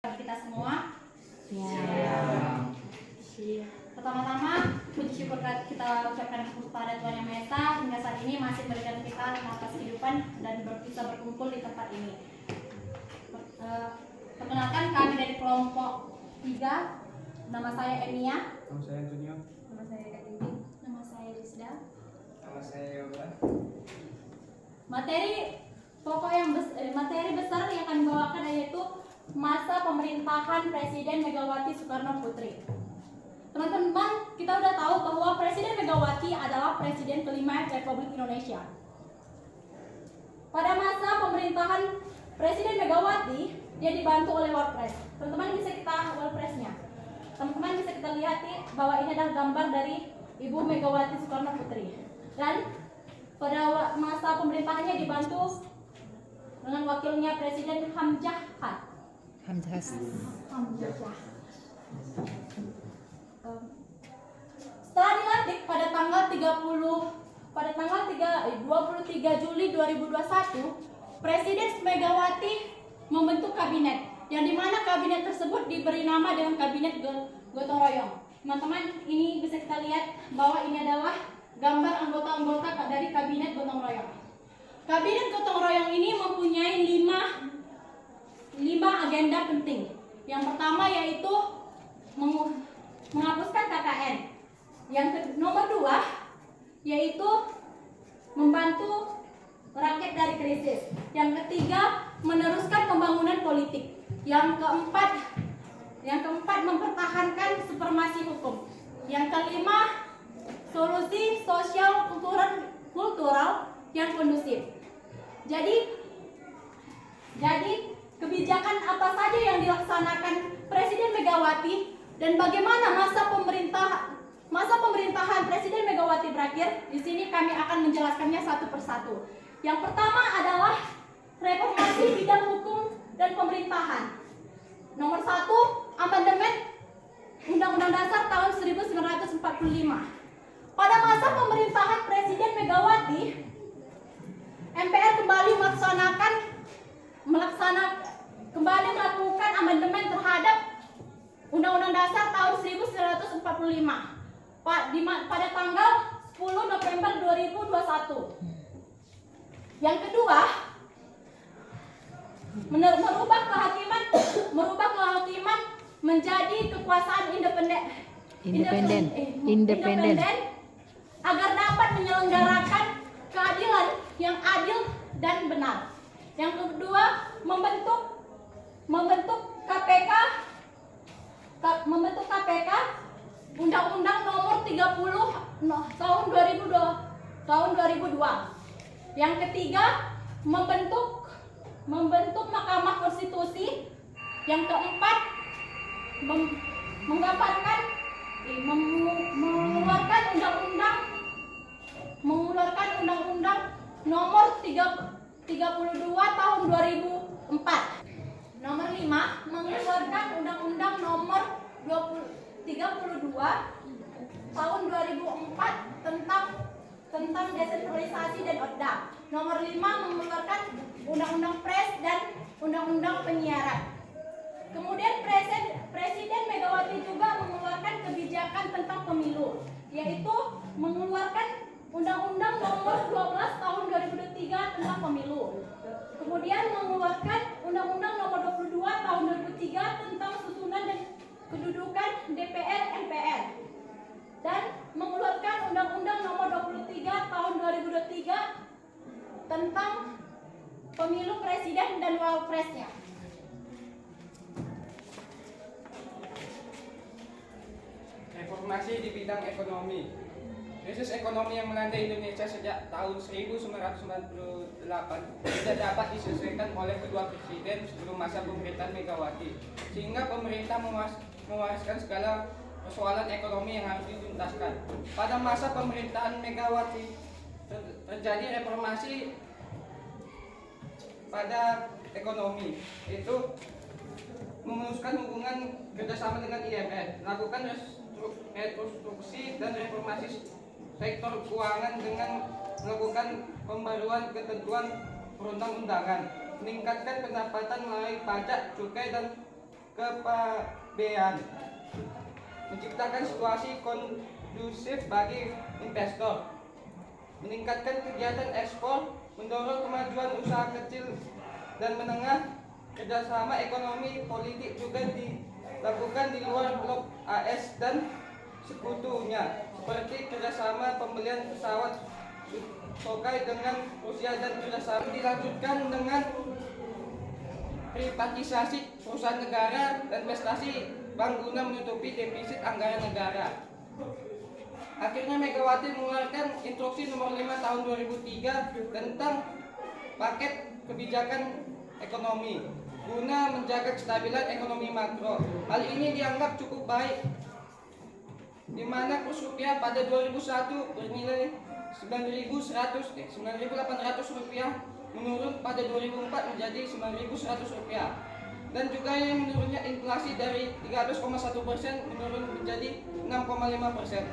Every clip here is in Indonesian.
kita semua. Ya. Pertama-tama, puji syukur kita ucapkan kepada Tuhan Yang Maha Esa hingga saat ini masih memberikan kita nafas kehidupan dan bisa berkumpul di tempat ini. Perkenalkan, kami dari kelompok 3. Nama saya Enia. Nama saya Antonio. Nama saya Kak Didi. Nama saya Rizda. Nama saya Yoga. Materi besar yang akan dibawakan yaitu masa pemerintahan Presiden Megawati Soekarno Putri. Teman-teman, kita udah tahu bahwa Presiden Megawati adalah Presiden kelima Republik Indonesia. Pada masa pemerintahan Presiden Megawati, dia dibantu oleh Wapres. Teman-teman bisa kita Wapresnya. Teman-teman bisa kita lihat bahwa ini adalah gambar dari Ibu Megawati Soekarno Putri. Dan pada masa pemerintahannya dibantu dengan wakilnya Presiden Hamzah. Setelah dilantik pada tanggal 23 Juli 2021, Presiden Megawati membentuk kabinet, yang dimana kabinet tersebut diberi nama dengan Kabinet Gotong Royong. Teman-teman, ini bisa kita lihat bahwa ini adalah gambar anggota-anggota dari Kabinet Gotong Royong. Kabinet Gotong Royong ini mempunyai 5 agenda penting. Yang pertama yaitu menghapuskan KKN. Nomor 2 yaitu membantu rakyat dari krisis. Yang ketiga, meneruskan pembangunan politik. Yang keempat mempertahankan supremasi hukum. Yang kelima, solusi sosial kultural yang kondusif. Jadi kebijakan apa saja yang dilaksanakan Presiden Megawati dan bagaimana masa pemerintahan Presiden Megawati berakhir, di sini kami akan menjelaskannya satu persatu. Yang pertama adalah reformasi bidang hukum dan pemerintahan. Nomor 1, amandemen Undang-Undang Dasar tahun 1945. Pada masa pemerintahan Presiden Megawati, MPR kembali melakukan amandemen terhadap Undang-Undang Dasar tahun 1945 pada tanggal 10 November 2021. Yang kedua, merubah kehakiman menjadi kekuasaan independen agar dapat menyelenggarakan keadilan yang adil dan benar. Yang kedua, membentuk KPK Undang-Undang Nomor 30 tahun 2002. Yang ketiga, membentuk Mahkamah Konstitusi. Yang keempat, mengeluarkan Undang-Undang Nomor 32 tahun 2004. Nomor 5, mengeluarkan Undang-Undang Nomor 32 tahun 2004 tentang desentralisasi dan ODA. Nomor 5, mengeluarkan Undang-Undang Pers dan Undang-Undang Penyiaran. Kemudian Presiden Megawati juga mengeluarkan kebijakan tentang pemilu, yaitu mengeluarkan Undang-Undang Nomor 12 tahun 2003 tentang pemilu. Kemudian mengeluarkan Undang-Undang Nomor 22 tahun 2003 tentang susunan dan kedudukan DPR MPR. Dan mengeluarkan Undang-Undang Nomor 23 tahun 2023 tentang pemilu presiden dan wapresnya. Reformasi di bidang ekonomi. Krisis ekonomi yang melanda Indonesia sejak tahun 1998 tidak dapat diselesaikan oleh kedua presiden sebelum masa pemerintahan Megawati, sehingga pemerintah mewariskan segala persoalan ekonomi yang harus dituntaskan. Pada masa pemerintahan Megawati terjadi reformasi pada ekonomi, yaitu memuluskan hubungan kerjasama dengan IMF, melakukan rekonstruksi dan reformasi sektor keuangan dengan melakukan pembaruan ketentuan perundang-undangan, meningkatkan pendapatan melalui pajak, cukai, dan kepabean, menciptakan situasi kondusif bagi investor, meningkatkan kegiatan ekspor, mendorong kemajuan usaha kecil dan menengah, kerjasama ekonomi politik juga dilakukan di luar blok AS dan sekutunya, seperti kerjasama pembelian pesawat Sukhoi dengan Rusia dan kerjasama dilanjutkan dengan privatisasi perusahaan negara dan investasi bank guna menutupi defisit anggaran negara. Akhirnya Megawati mengeluarkan Instruksi Nomor 5 Tahun 2003 tentang paket kebijakan ekonomi guna menjaga kestabilan ekonomi makro. Hal ini dianggap cukup baik, di mana kurs rupiah pada 2001 bernilai 9.800 rupiah menurun pada 2004 menjadi 9.100 rupiah, dan juga yang menurunnya inflasi dari 13,1% menurun menjadi 6,5%.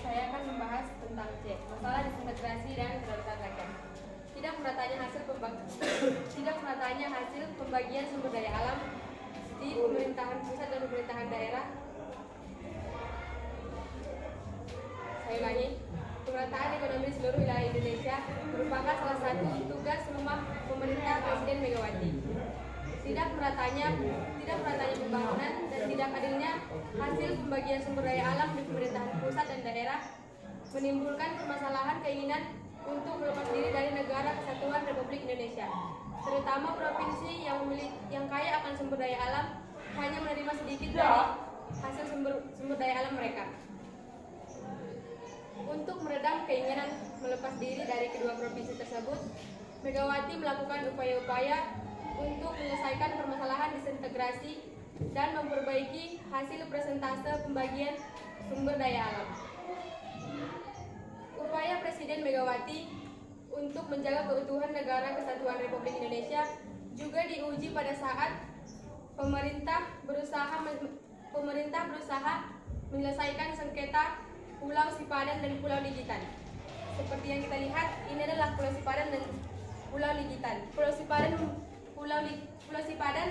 Saya akan membahas tentang C, masalah disintegrasi dan kedaulatan rakyat. Tidak meratanya hasil pembagian sumber daya alam di pemerintahan pusat dan pemerintahan daerah. Saya ulangi, pemerataan ekonomi di seluruh wilayah Indonesia merupakan salah satu tugas rumah pemerintah Presiden Megawati. Tidak meratanya pembangunan dan tidak adilnya hasil pembagian sumber daya alam di pemerintahan pusat dan daerah menimbulkan permasalahan keinginan untuk melepas diri dari negara kesatuan Republik Indonesia, terutama provinsi yang kaya akan sumber daya alam hanya menerima sedikit dari hasil sumber daya alam mereka. Untuk meredam keinginan melepas diri dari kedua provinsi tersebut, Megawati melakukan upaya-upaya untuk menyelesaikan permasalahan disintegrasi dan memperbaiki hasil persentase pembagian sumber daya alam. Upaya Presiden Megawati untuk menjaga keutuhan negara kesatuan Republik Indonesia juga diuji pada saat pemerintah berusaha menyelesaikan sengketa Pulau Sipadan dan Pulau Ligitan. Seperti yang kita lihat, ini adalah Pulau Sipadan dan Pulau Ligitan. Pulau Sipadan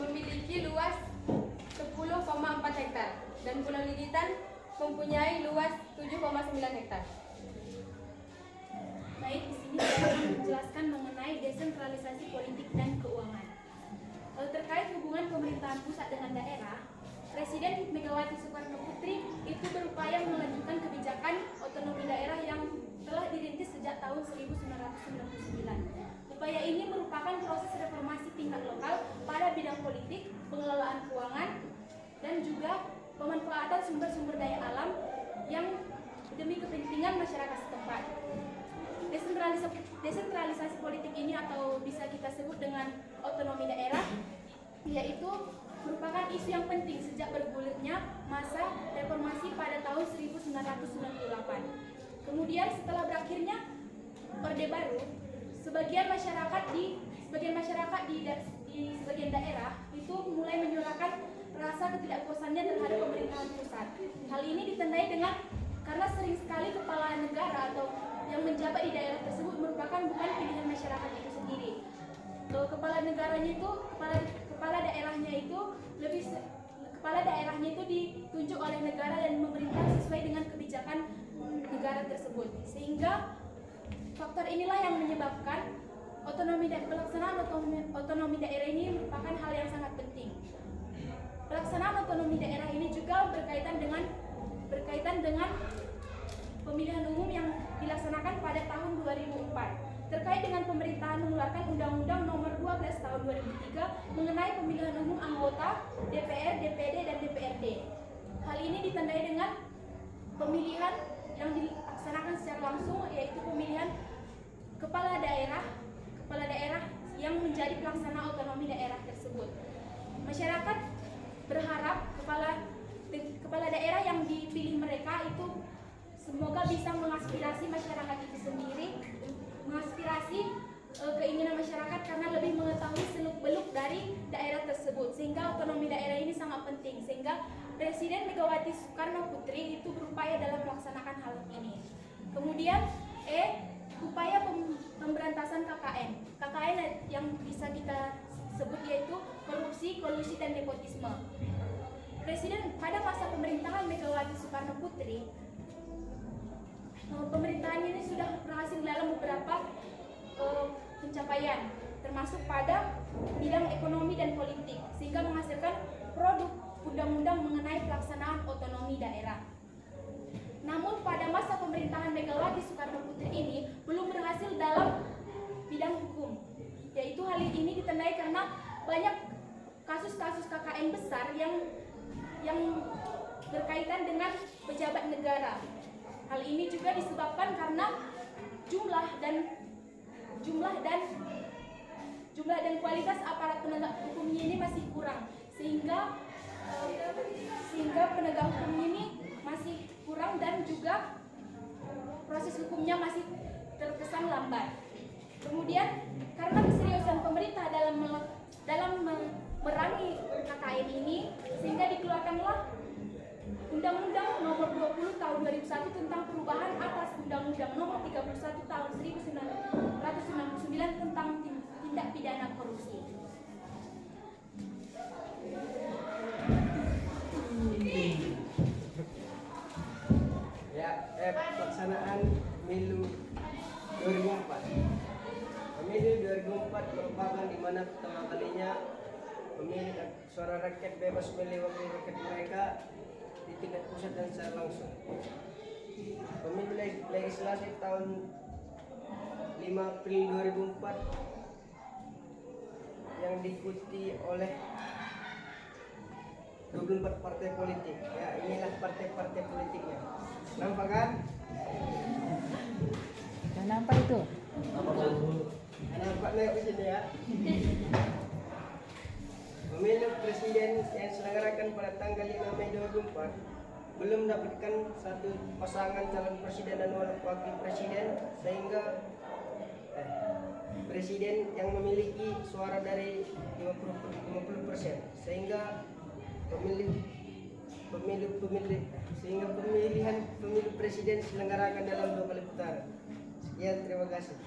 memiliki luas 10,4 hektar dan Pulau Ligitan mempunyai luas 7,9 hektar. Baik, di sini saya akan menjelaskan mengenai desentralisasi politik dan keuangan. Terkait hubungan pemerintahan pusat dengan daerah, Presiden Megawati Soekarno Putri itu berupaya melanjutkan kebijakan otonomi daerah yang telah dirintis sejak tahun 1999. Upaya ini merupakan proses reformasi tingkat lokal pada bidang politik, pengelolaan keuangan, dan juga pemanfaatan sumber-sumber daya alam yang demi kepentingan masyarakat setempat. Desentralisasi politik ini atau bisa kita sebut dengan otonomi daerah, yaitu merupakan isu yang penting sejak bergulirnya masa reformasi pada tahun 1998. Kemudian setelah berakhirnya Orde Baru, sebagian masyarakat di sebagian daerah itu mulai menyuarakan rasa ketidakpuasannya terhadap pemerintahan pusat. Hal ini ditandai dengan karena sering sekali kepala negara atau yang menjabat di daerah tersebut merupakan bukan pilihan masyarakat itu sendiri. Kepala daerahnya itu ditunjuk oleh negara dan memerintah sesuai dengan kebijakan negara tersebut. Sehingga faktor inilah yang menyebabkan pelaksanaan otonomi daerah ini merupakan hal yang sangat penting. Pelaksanaan otonomi daerah ini juga berkaitan dengan pemilihan umum yang dilaksanakan pada tahun 2004 terkait dengan pemerintahan mengeluarkan Undang-Undang Nomor 12 Tahun 2003 mengenai pemilihan umum anggota DPR, DPD, dan DPRD. Hal ini ditandai dengan pemilihan yang dilaksanakan secara langsung, yaitu pemilihan kepala daerah yang menjadi pelaksana otonomi daerah tersebut. Masyarakat berharap kepala daerah yang dipilih mereka itu semoga bisa mengaspirasi masyarakat itu sendiri, mengaspirasi keinginan masyarakat karena lebih mengetahui seluk-beluk dari daerah tersebut, sehingga otonomi daerah ini sangat penting, sehingga Presiden Megawati Soekarno Putri itu berupaya dalam melaksanakan hal ini. Kemudian upaya pemberantasan KKN. KKN yang bisa kita sebut yaitu korupsi, kolusi, dan nepotisme. Presiden pada masa pemerintahan Megawati Soekarno Putri, pemerintahannya ini sudah berhasil dalam beberapa pencapaian, termasuk pada bidang ekonomi dan politik, sehingga menghasilkan produk undang-undang mengenai pelaksanaan otonomi daerah. Namun pada masa pemerintahan Megawati Soekarno Putri ini belum berhasil dalam bidang hukum, yaitu hal ini ditandai karena banyak kasus-kasus KKN besar yang berkaitan dengan pejabat negara. Hal ini juga disebabkan karena jumlah dan kualitas aparat penegak hukumnya ini masih kurang, sehingga penegak hukum ini masih kurang dan juga proses hukumnya masih terkesan lambat. Kemudian karena keseriusan pemerintah dalam memerangi KKN ini, sehingga dikeluarkanlah Undang-Undang Nomor 20 Tahun 2001 tentang perubahan atas Undang-Undang Nomor 31 Tahun 1999 tentang tindak pidana korupsi. Pelaksanaan Pemilu 2004. Pemilu 2004 merupakan di mana pertama kalinya pemilihan suara rakyat bebas memilih wakil rakyat mereka di tingkat pusat dan secara langsung. Pemilu legislatif tahun 5 April 2004 yang diikuti oleh 24 partai politik. Ya, inilah partai-partai politiknya. Nampak kan? Gak nampak itu. Nampak naik ke sini ya. Pemilu presiden yang diselenggarakan pada tanggal 5 Mei 2004 belum mendapatkan satu pasangan calon presiden dan wakil presiden, sehingga presiden yang memiliki suara dari 50%, sehingga pemilihan pemilu presiden diselenggarakan dalam 2 kali putaran. Sekian, terima kasih.